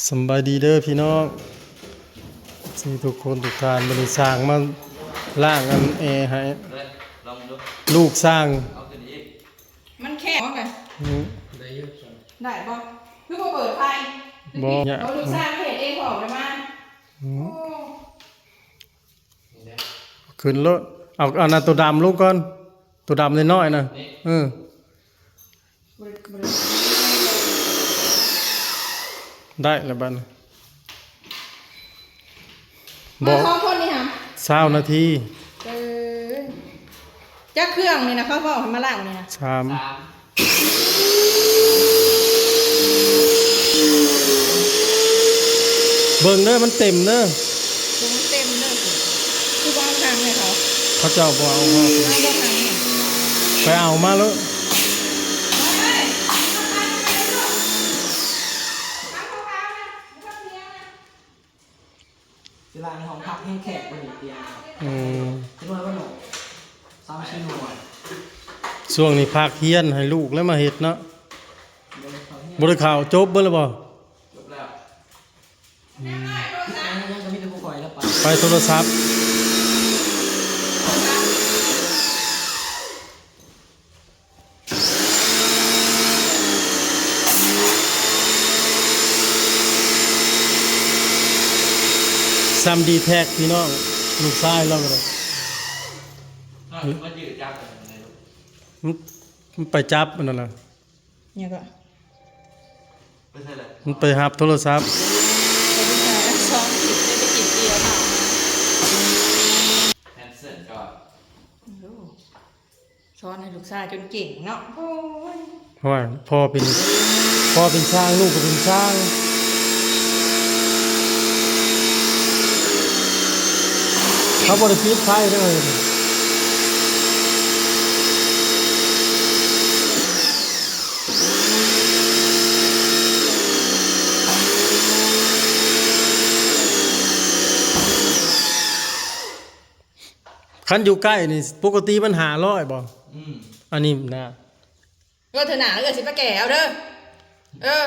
สำบายดีเด้อพี่น้องที่ทุกคนทุกท่านบริสร้างมาล่างอันให้ลองดูลูกสร้างเอาขึ้นอีกมันแข็งไงได้เยอะจังได้บ่คือบ่เปิดไฟบ่เนี่ยเราดูสร้างไม่เห็นเองพอเลยมาขึ้นรถเอาน่ะตัวดำลูกก่อนตัวดำน้อยๆนะได้แล้วบัดนี้บอกสองคนนี่ฮะ20 นาทีจักเครื่องนี่นะเขาบอกให้มาล้างนี่นะ3เบิ่งเด้อมันเต็มเด้อมันเต็มเด้อคือบ่เอาทางให้เขาเจ้าบ่เอามาไปเอามาแล้วเวลาในห้องพักให้แขกบนเตียงคิดว่าหนูซ้ำชิ้นหน่อยช่วงนี้ภาคเฮียนให้ลูกแล้วมาเฮ็ดเนาะบ่ได้ข่าวจบเบิ่แล้วบ่จบแล้วยังจะมีแต่ผู้ป่วยแล้วไปโทรศัพท์ซัมดีแท็กพี่น้องลูกชายเราเลยมันยืดจับอะไรลูกมันไปจับมันนั่นน่ะเนี่ยก็ไม่ใช่เลยมันไปหับโทรศัพท์ซ้อมผิดได้ไปกินเดียวค่ะแคนเซิลก่อนช้อนให้ลูกชายจนเก่งเนาะว่าพ่อเป็นช่างลูกก็เป็นช่างเขาบริปิดไฟเลยคันอยู่ใกล้นี่ปกติมัน500บ่อันนี้นะก็เธอหนาเออสิไปแก่เอาเด้อ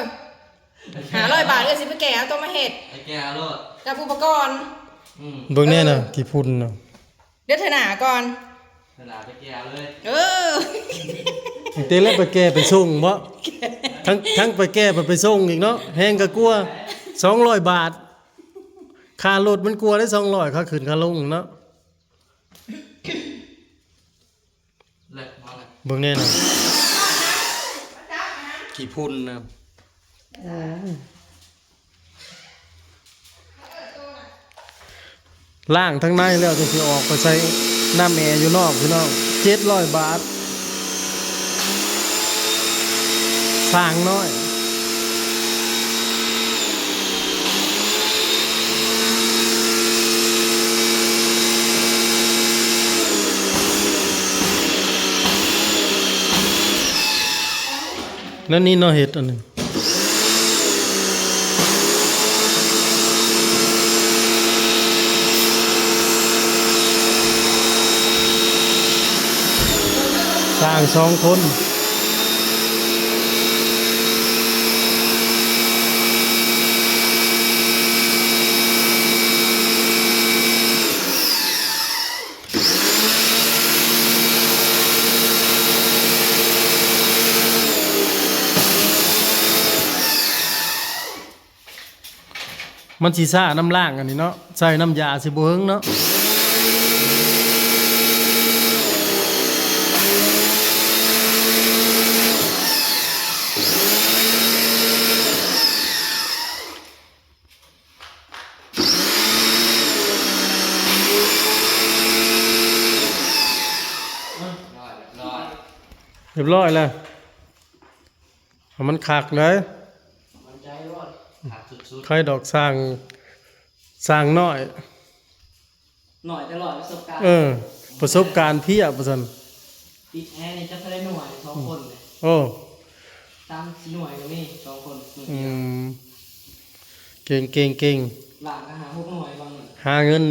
500 บาทเออสิไปแก่เอาต้องมาเห็ดไอ้แก่รถกับอุปกรณ์เบิ่งแน่น่ะกี่พุ่นน่ะเดี๋ยวเธอหนาก่อนเธอหนาไปแก่เลยเต้แล้วไปแก้ไปส่งบ่ทั้งไปแก้ไปส่งอีกเนาะแพงก็กลัว200 บาทค่ารถมันกลัวได้200ค่าขึ้นค่าลงเนาะเบิ่งแน่น่ะกี่พุ่นนะล่างทั้งในแล้วจะสิออกไปใส่น้ำแอร์อยู่นอกพี่น้อง700 บาทสร้างน้อยนั่นนี่เนาะเห็ดอันนึงสร้าง2 คนมันสิซ่าน้ำล่างอันนี้เนาะใส่น้ำยาสิบ่เฮิงเนาะเรียบร้อยแล้วมันคักเลยใครดอกสร้างน้อยตลอดประสบการณ์ประสบการณ์เพียบประสันติดแอร์เนี่ยจะได้หน่วย2 คนเลยตามหน่วยก็มี2 คนเก่งหลังก็หา6 หน่วยบางหาเงิน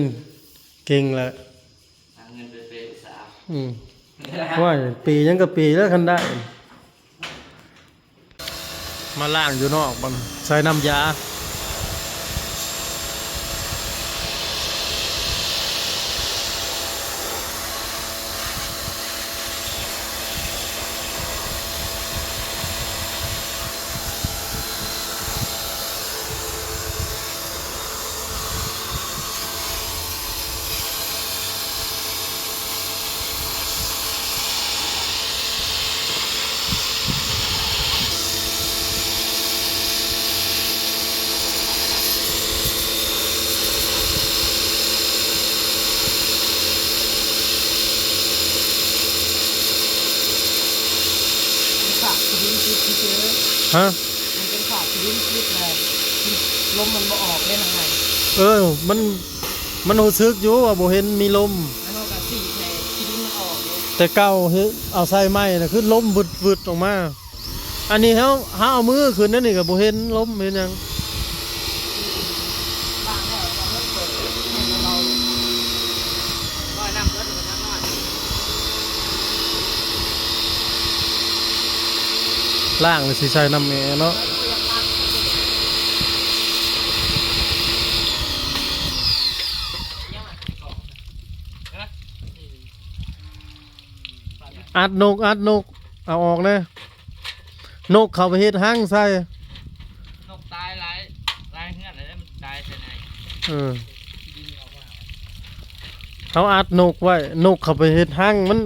เก่งแหละหาเงินไปเป็นสาวว่าปียังก็ปีแล้วคันได้มาล่างอยู่นอกบันใส่น้ำยา ที่ดินคิดที่เจอ ฮะ มันเป็นขาดที่ดินคิดเลยลมมันบ่ออกได้ทางไหน มันรู้สึกอยู่ว่าบ่เห็นมีลม แล้วเราก็สีแทนที่ดินมันออกเลย แต่เก่าเฮ็ดเอาใส่ไม้น่ะคือลมวึดๆออกมา อันนี้เฮาเอามือขึ้นนั่นนี่ก็บ่เห็นลมเห็นหยัง บ้างแล้วเราไม่เปิดให้เราลอยน้ำเลือดมันน้อย ล่างเลยสิใช้น้ำแม่เนาะอัดนกเอาออกนะนกเข้าไปเฮ็ดหังใส่ นกตายหลายเงื่อนเลยมันตายใช่ไหม เขาอัดนกไว้นกเข้าไปเฮ็ดหังมัน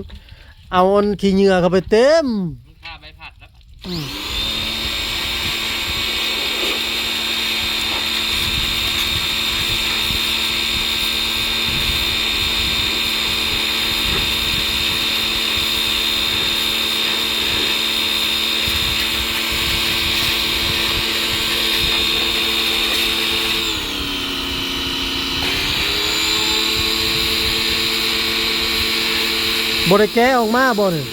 เอาอันขี้เหงื่อเข้าไปเต็ม มันฆ่าใบผัดแล้ว บ่ได้แกะออกมาบ่นี่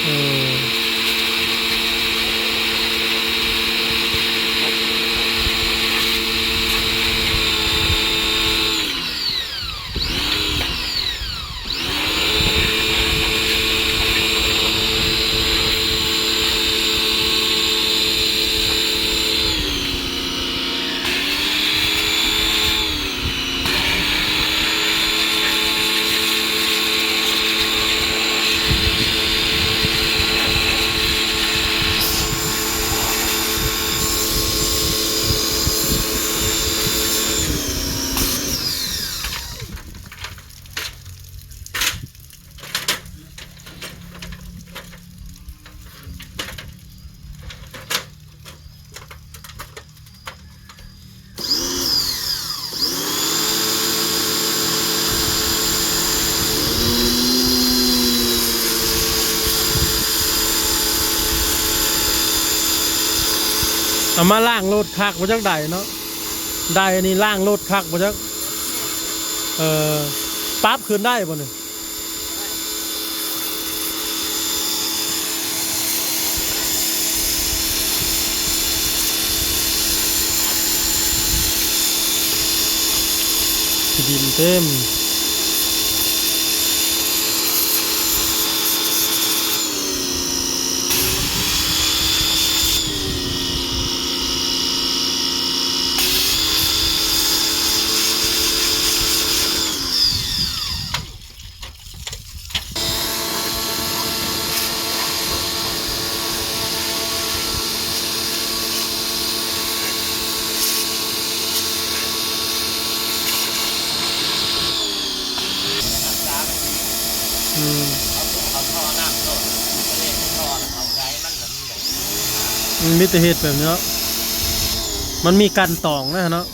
เออเอามาล้างรถคักบ่จักได้เนาะได้อันนี้ล้างรถคักบ่จักปรั๊บขึ้นได้บ่นี่ดินเต็มมันมีแต่เห็ดแบบนี้เนาะมันมีกันตองนะเนาะ